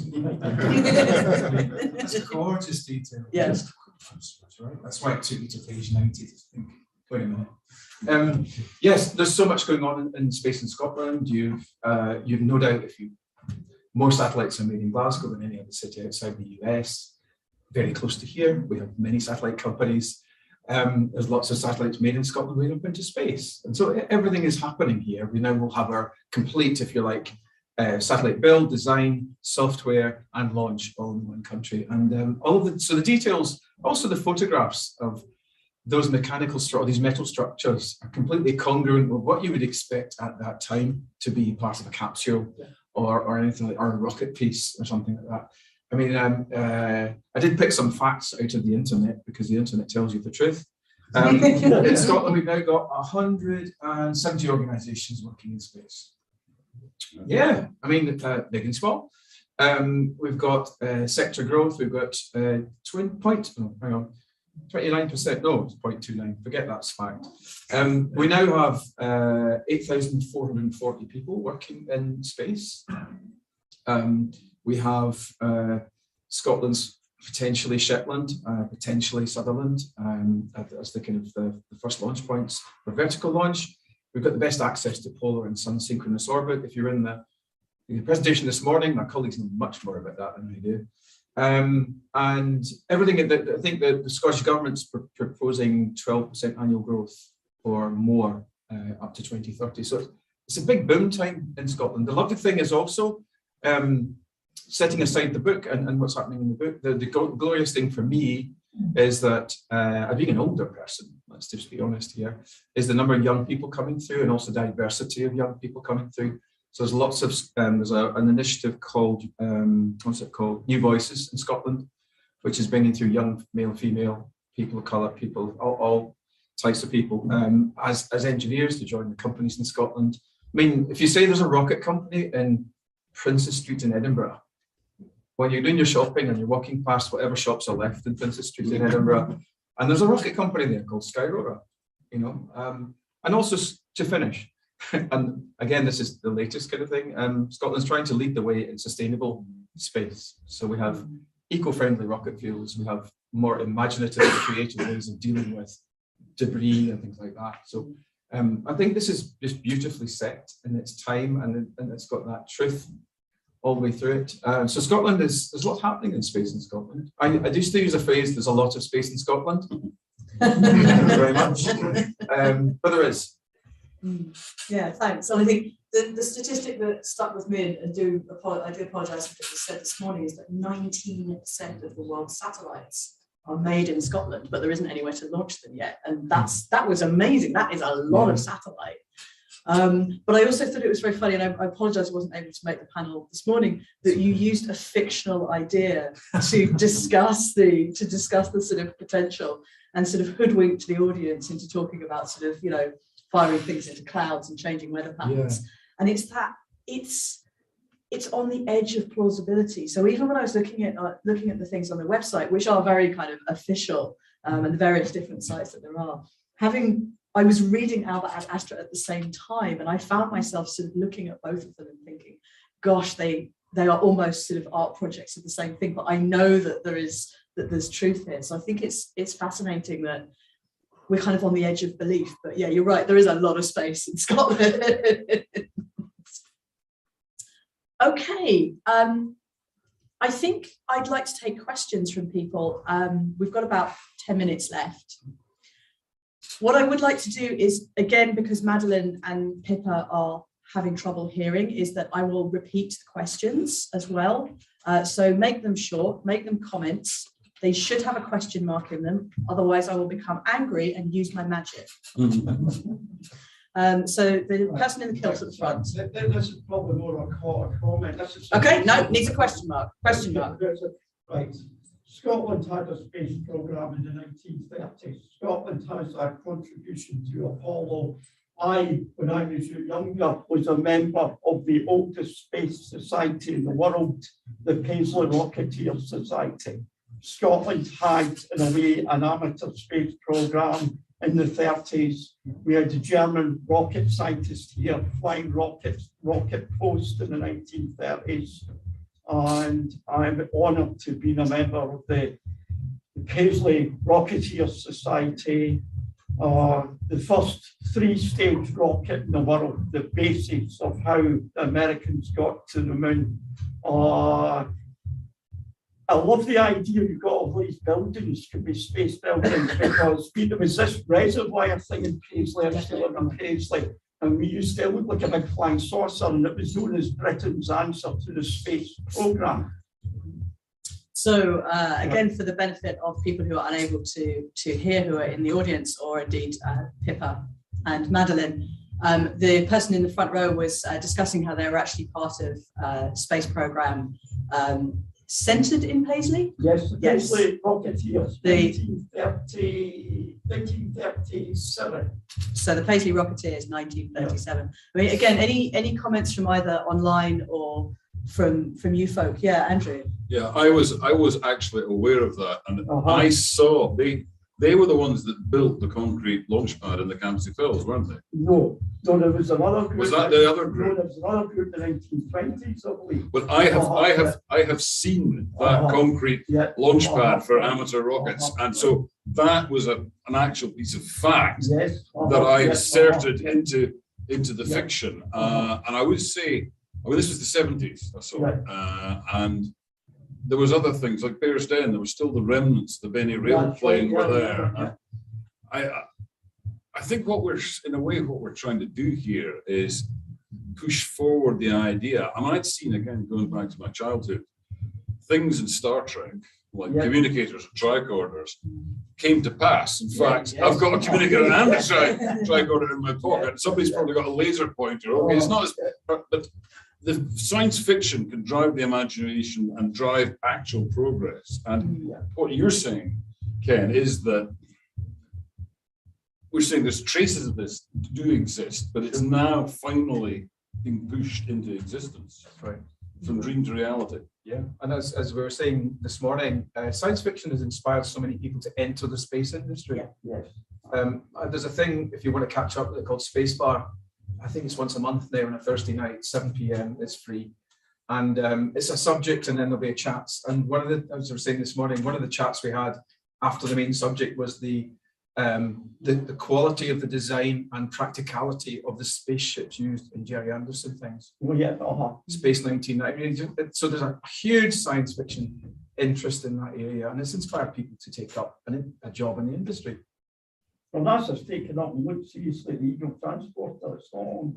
Speaker 8: I mean, that's gorgeous detail.
Speaker 2: Yes.
Speaker 8: Right? That's why it took me to page 90 to think, wait a minute. Yes, there's so much going on in space in Scotland. You've no doubt, more satellites are made in Glasgow than any other city outside the US. Very close to here, we have many satellite companies. There's lots of satellites made in Scotland made up into space, and so everything is happening here. We now will have our complete, if you like, satellite build, design, software, and launch all in one country. And so the details, also the photographs of those mechanical structures, these metal structures, are completely congruent with what you would expect at that time to be part of a capsule or anything like, or a rocket piece or something like that. I mean, I did pick some facts out of the internet because the internet tells you the truth. In Scotland, we've now got 170 organisations working in space. Yeah, I mean, big and small. We've got sector growth. We've got 29%. No, it's 0.29. Forget that's fact. We now have 8,440 people working in space. We have Scotland's potentially Shetland, potentially Sutherland, as the kind of the first launch points for vertical launch. We've got the best access to polar and sun synchronous orbit. If you're in the the presentation this morning. My colleagues know much more about that than I do. And everything that I think that the Scottish Government's proposing 12% annual growth or more up to 2030. So it's a big boom time in Scotland. The lovely thing is also, setting aside the book and what's happening in the book, the glorious thing for me is that being an older person, let's just be honest here, is the number of young people coming through and also diversity of young people coming through. So there's lots of, there's an initiative called, what's it called? New Voices in Scotland, which is bringing through young male, female, people of colour, people, all types of people as engineers to join the companies in Scotland. I mean, if you say there's a rocket company in Princess Street in Edinburgh, when you're doing your shopping and you're walking past whatever shops are left in Princess Street in Edinburgh, and there's a rocket company there called Skyrora, you know, and also to finish, and again, this is the latest kind of thing, Scotland's trying to lead the way in sustainable space. So we have eco-friendly rocket fuels, we have more imaginative and creative ways of dealing with debris and things like that. So I think this is just beautifully set in its time, and it's got that truth all the way through it. So Scotland there's a lot happening in space in Scotland. I used to use a phrase, there's a lot of space in Scotland. Thank you very much. But there is.
Speaker 2: Yeah, thanks. And I think the statistic that stuck with me, and I do apologise if it was said this morning, is that 19% of the world's satellites are made in Scotland, but there isn't anywhere to launch them yet. And that was amazing. That is a lot of satellite. But I also thought it was very funny, and I apologise I wasn't able to make the panel this morning, that you used a fictional idea to discuss the sort of potential and sort of hoodwinked the audience into talking about sort of, you know, firing things into clouds and changing weather patterns. Yeah. And it's on the edge of plausibility. So even when I was looking at the things on the website, which are very kind of official, and the various different sites that there are, I was reading Alba and Astra at the same time, and I found myself sort of looking at both of them and thinking, gosh, they are almost sort of art projects of the same thing, but I know that there's truth here. So I think it's fascinating that we're kind of on the edge of belief. But yeah, you're right, there is a lot of space in Scotland. Okay, I think I'd like to take questions from people. We've got about 10 minutes left. What I would like to do is, again, because Madeline and Pippa are having trouble hearing, is that I will repeat the questions as well. So make them short, make them comments. They should have a question mark in them. Otherwise, I will become angry and use my magic. So the person in the kilt at the front.
Speaker 11: This is probably more a comment.
Speaker 2: Okay, no, needs a question mark. Question mark.
Speaker 11: Right. Scotland had a space programme in the 1930s. Scotland has a contribution to Apollo. When I was younger, was a member of the oldest space society in the world, the Paisley Rocketeer Society. Scotland had, in a way, an amateur space programme in the 30s. We had a German rocket scientist here flying rocket post in the 1930s. And I'm honoured to be a member of the Paisley Rocketeer Society, the first 3-stage rocket in the world, the basis of how the Americans got to the moon. I love the idea you've got all these buildings could be space buildings, because there was this reservoir thing in Paisley, I used to live in Paisley, and we used to look like a big flying saucer, and it was known as Britain's answer to the space programme.
Speaker 2: So again, for the benefit of people who are unable to hear, who are in the audience, or indeed Pippa and Madeline, the person in the front row was discussing how they were actually part of a space programme centred in Paisley?
Speaker 11: Yes, the Paisley Rocketeers, 1937.
Speaker 2: So the Paisley Rocketeers, 1937. I mean, again, any comments from either online or from you folk? Yeah, Andrew.
Speaker 9: Yeah, I was actually aware of that, and I saw they were the ones that built the concrete launch pad in the Campsie Fells, weren't they?
Speaker 11: No, there was another group.
Speaker 9: Was that the other group?
Speaker 11: No, there was another group in the 1920s, I believe.
Speaker 9: Well, I have seen that concrete launch pad for amateur rockets, and so that was an actual piece of fact that I inserted into the fiction. And I would say I mean, this was the 70s, I saw,
Speaker 11: Right.
Speaker 9: and there was other things like Bearsden. There was still the remnants, the Benny Rail
Speaker 11: That's
Speaker 9: plane
Speaker 11: right,
Speaker 9: were
Speaker 11: yeah,
Speaker 9: there.
Speaker 11: yeah.
Speaker 9: I think what we're, in a way, what we're trying to do here is push forward the idea. I mean, I'd seen, again, going back to my childhood, things in Star Trek, like
Speaker 11: Yeah.
Speaker 9: communicators and tricorders, came to pass. In fact,
Speaker 11: yes.
Speaker 9: I've got a communicator and a tricorder in my pocket. Somebody's probably got a laser pointer. Okay, it's not as, but the science fiction can drive the imagination and drive actual progress. And what you're saying, Ken, is that we're saying there's traces of this do exist, but it's now finally being pushed into existence.
Speaker 8: That's right.
Speaker 9: From dream to reality.
Speaker 8: Yeah, and as we were saying this morning, science fiction has inspired so many people to enter the space industry.
Speaker 11: Yes.
Speaker 8: There's a thing, if you want to catch up, called Space Bar. I think it's once a month now on a Thursday night, 7 p.m. It's free. And it's a subject and then there'll be a chat. And one of the, as I was saying this morning, one of the chats we had after the main subject was the quality of the design and practicality of the spaceships used in Jerry Anderson things.
Speaker 11: Oh, yeah.
Speaker 8: Space 1990. So there's a huge science fiction interest in that area, and it's inspired people to take up a job in the industry.
Speaker 11: Well, NASA's taken up and looked seriously the Eagle transporter. It's not on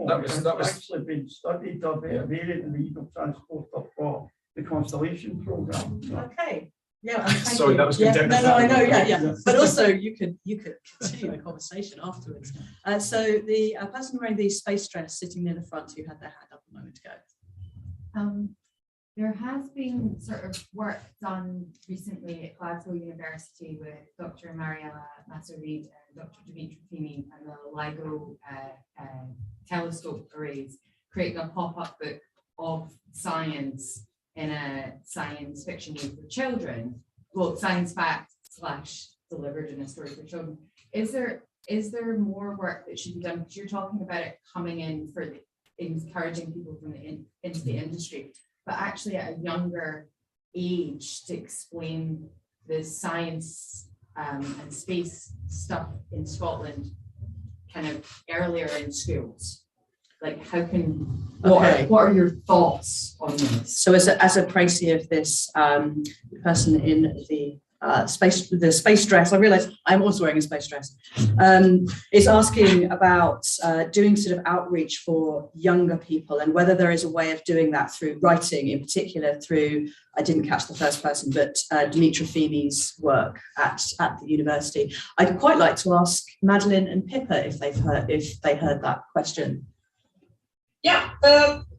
Speaker 8: That was
Speaker 11: actually been studied a variant in the Eagle transporter for the Constellation program.
Speaker 2: Okay. Yeah, and thank
Speaker 8: Sorry,
Speaker 2: you.
Speaker 8: that was
Speaker 2: yeah,
Speaker 8: condemned.
Speaker 2: no, I know, yeah. But also you could continue the conversation afterwards. So the person wearing the space dress sitting near the front who had their hand up a moment ago.
Speaker 4: There has been sort of work done recently at Glasgow University with Dr. Mariella Massareed and Dr. Dimitri Fini and the LIGO telescope arrays, creating a pop-up book of science in a science fiction game for children. Well, science fact / delivered in a story for children. Is there more work that should be done? Because you're talking about it coming in for encouraging people from into the industry, but actually at a younger age to explain the science and space stuff in Scotland kind of earlier in schools. Like, how can, what are your thoughts on this?
Speaker 2: So as a précis of this, the person in the space dress, I realise I'm also wearing a space dress, is asking about doing sort of outreach for younger people and whether there is a way of doing that through writing, in particular through, I didn't catch the first person, but Dimitri Fini's work at the university. I'd quite like to ask Madeline and Pippa if they heard that question.
Speaker 5: Yeah,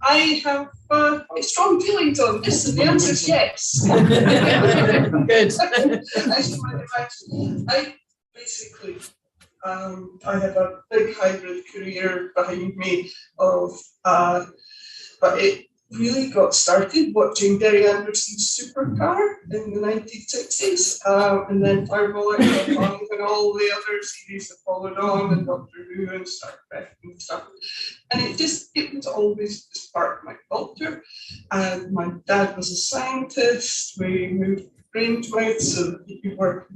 Speaker 5: I have strong feelings on this, and the answer is yes.
Speaker 2: Good.
Speaker 5: I basically, I have a big hybrid career behind me of, but it really got started watching Jerry Anderson's Supercar in the 1960s, and then Fireball and all the other series that followed on, and Doctor Who and Star Trek and stuff. And it was always just part of my culture. And my dad was a scientist. We moved to Grangemouth so that he could work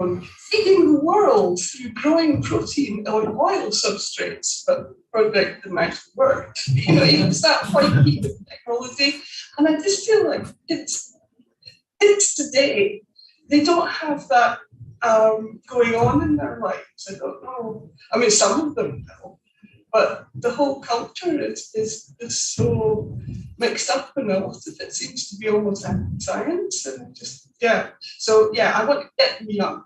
Speaker 5: on feeding the world through growing protein on oil substrates. But the project didn't actually work. You know, he was that quite keen with technology. And I just feel like kids today, they don't have that going on in their lives. I don't know. I mean, some of them know. But the whole culture is so mixed up, and a lot of it seems to be almost anti-science, and just So I want to get them young.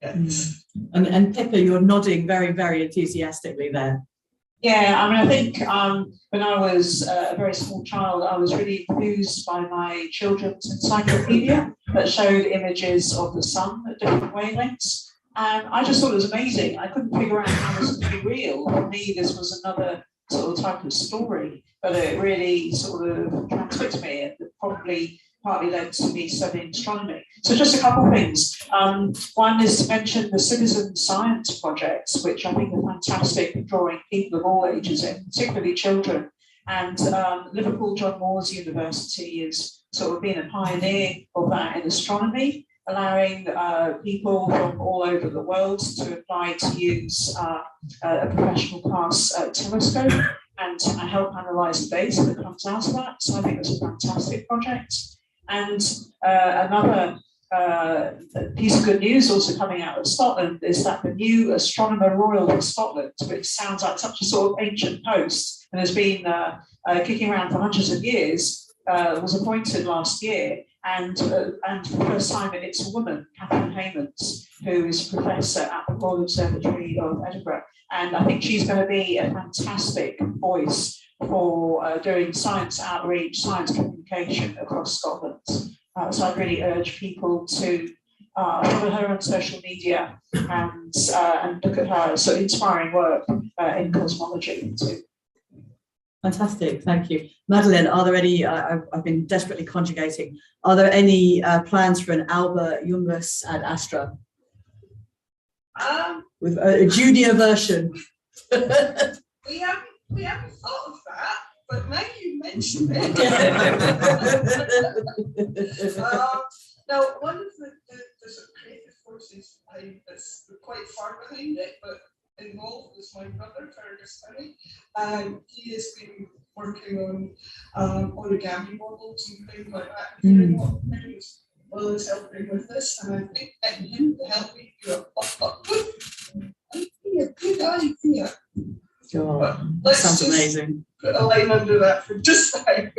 Speaker 5: Yes.
Speaker 2: And Pippa, you're nodding very, very enthusiastically there.
Speaker 6: Yeah, I mean, I think when I was a very small child, I was really enthused by my children's encyclopedia that showed images of the sun at different wavelengths. And I just thought it was amazing. I couldn't figure out how this could be real. For me, this was another sort of type of story, but it really sort of transfixed me. It probably partly led to me studying astronomy. So just a couple of things. One is to mention the citizen science projects, which I think are fantastic at drawing people of all ages in, particularly children. And Liverpool John Moores University is sort of been a pioneer of that in astronomy, allowing people from all over the world to apply to use a professional class telescope and help analyse the data that comes out of that. So I think it's a fantastic project. And another piece of good news also coming out of Scotland is that the new Astronomer Royal of Scotland, which sounds like such a sort of ancient post and has been kicking around for hundreds of years, was appointed last year. And for the first time, it's a woman, Catherine Haymans, who is professor at the Royal Observatory of Edinburgh. And I think she's going to be a fantastic voice for doing science outreach, science communication across Scotland. So I really urge people to follow her on social media and look at her so inspiring work in cosmology too.
Speaker 2: Fantastic, thank you. Madeline, are there any, I've been desperately conjugating, are there any plans for an Alba, Jungus and Astra? With a junior version?
Speaker 5: We haven't thought of that, but now you mention it. Now, one of the sort of creative forces that's quite far behind it, but involved is my brother, Fergus Finney, and he has been working on origami models and things like that. Hearing what Fergus was helping with this, and I think getting him to help me do a good idea.
Speaker 2: Oh, that sounds amazing.
Speaker 5: Put a line under that for just now.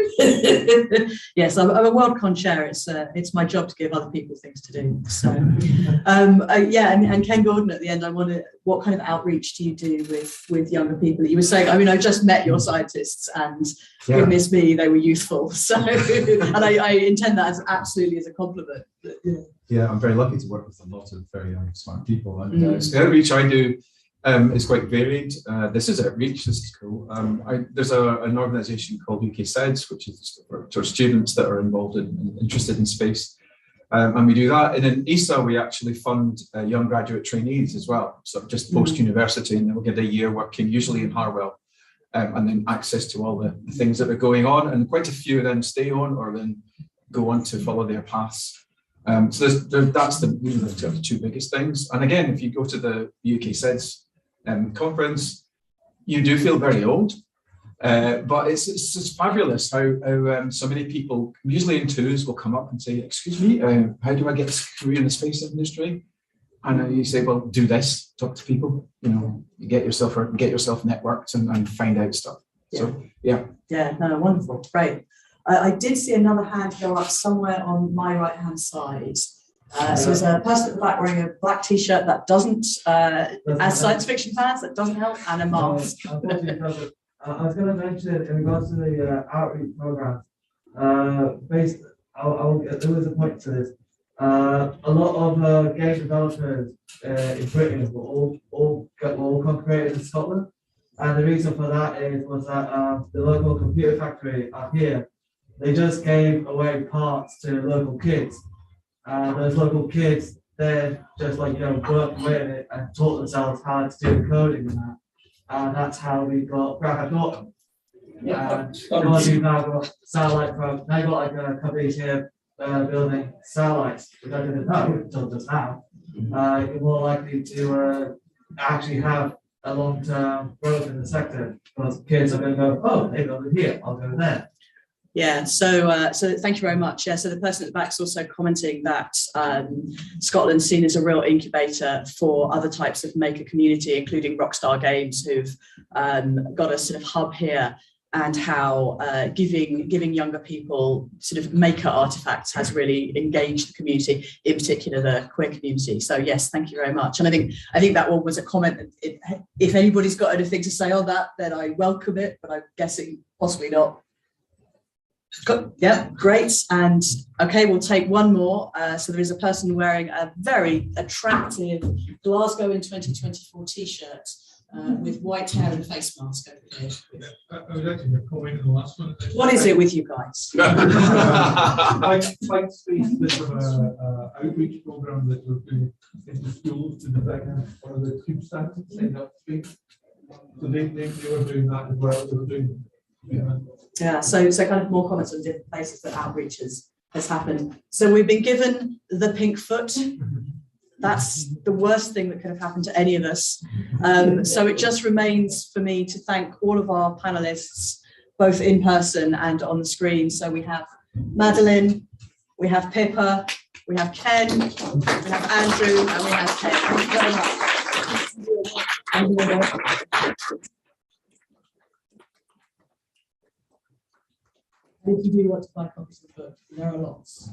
Speaker 2: Yes, I'm a Worldcon chair. It's my job to give other people things to do. So, yeah, and Ken Gordon at the end. What kind of outreach do you do with younger people? You were saying, I mean, I just met your scientists, and goodness me, they were youthful. So, and I intend that absolutely as a compliment. But,
Speaker 8: yeah, I'm very lucky to work with a lot of very young, smart people. And the outreach I do is quite varied. This is outreach. This is cool. There's an organisation called UK SEDS, which is for students that are involved and interested in space. And we do that. And in ESA, we actually fund young graduate trainees as well. So just post-university, and they'll get a year working, usually in Harwell, and then access to all the things that are going on. And quite a few then stay on or then go on to follow their paths. So that's the two biggest things. And again, if you go to the UK SEDS conference, you do feel very old, but it's just fabulous how so many people, usually in twos, will come up and say, excuse me, how do I get a career in the space industry? And you say, well, do this, talk to people, you get yourself networked and find out stuff.
Speaker 2: Yeah.
Speaker 8: So yeah,
Speaker 2: no, wonderful, great. I did see another hand go up somewhere on my right hand side. So there's a person at the back wearing a black t-shirt that doesn't, as science fiction fans, that doesn't help, and a mask.
Speaker 12: I was going to mention in regards to the outreach program, there was a point to this. A lot of game developers in Britain were all congregated in Scotland, and the reason for that was that the local computer factory up here, they just gave away parts to local kids. Those local kids, they're just like, worked with it and taught themselves how to do the coding and that. And that's how we got Graham Norton. We've now got satellite from, now got like a company here building satellites, which I didn't know until just now. You're more likely to actually have a long-term growth in the sector because kids are going to go, oh, maybe I'll go here, I'll go there.
Speaker 2: Yeah, so thank you very much. Yeah, so the person at the back is also commenting that Scotland's seen as a real incubator for other types of maker community, including Rockstar Games, who've got a sort of hub here, and how giving younger people sort of maker artifacts has really engaged the community, in particular the queer community. So yes, thank you very much. And I think that one was a comment. If anybody's got anything to say on that, then I welcome it, but I'm guessing possibly not. Good. Yeah, great. And okay, we'll take one more. So there is a person wearing a very attractive Glasgow in 2024 t-shirt with white hair and a face mask over here.
Speaker 13: I was actually going to comment on the last one.
Speaker 2: What is it with you guys?
Speaker 13: Like Space, this was an outreach program that we're doing in the schools to develop one of the tube stands signed up to speak. So they were doing that as well. They were doing.
Speaker 2: Yeah, so kind of more comments on different places that outreach has happened. So we've been given the pink foot. that's the worst thing that could have happened to any of us. So it just remains for me to thank all of our panelists, both in person and on the screen. So we have Madeline, we have Pippa, we have Ken, we have Andrew, and we have Ken. Thank you very much.
Speaker 10: If you do want to buy copies of the book, there are lots.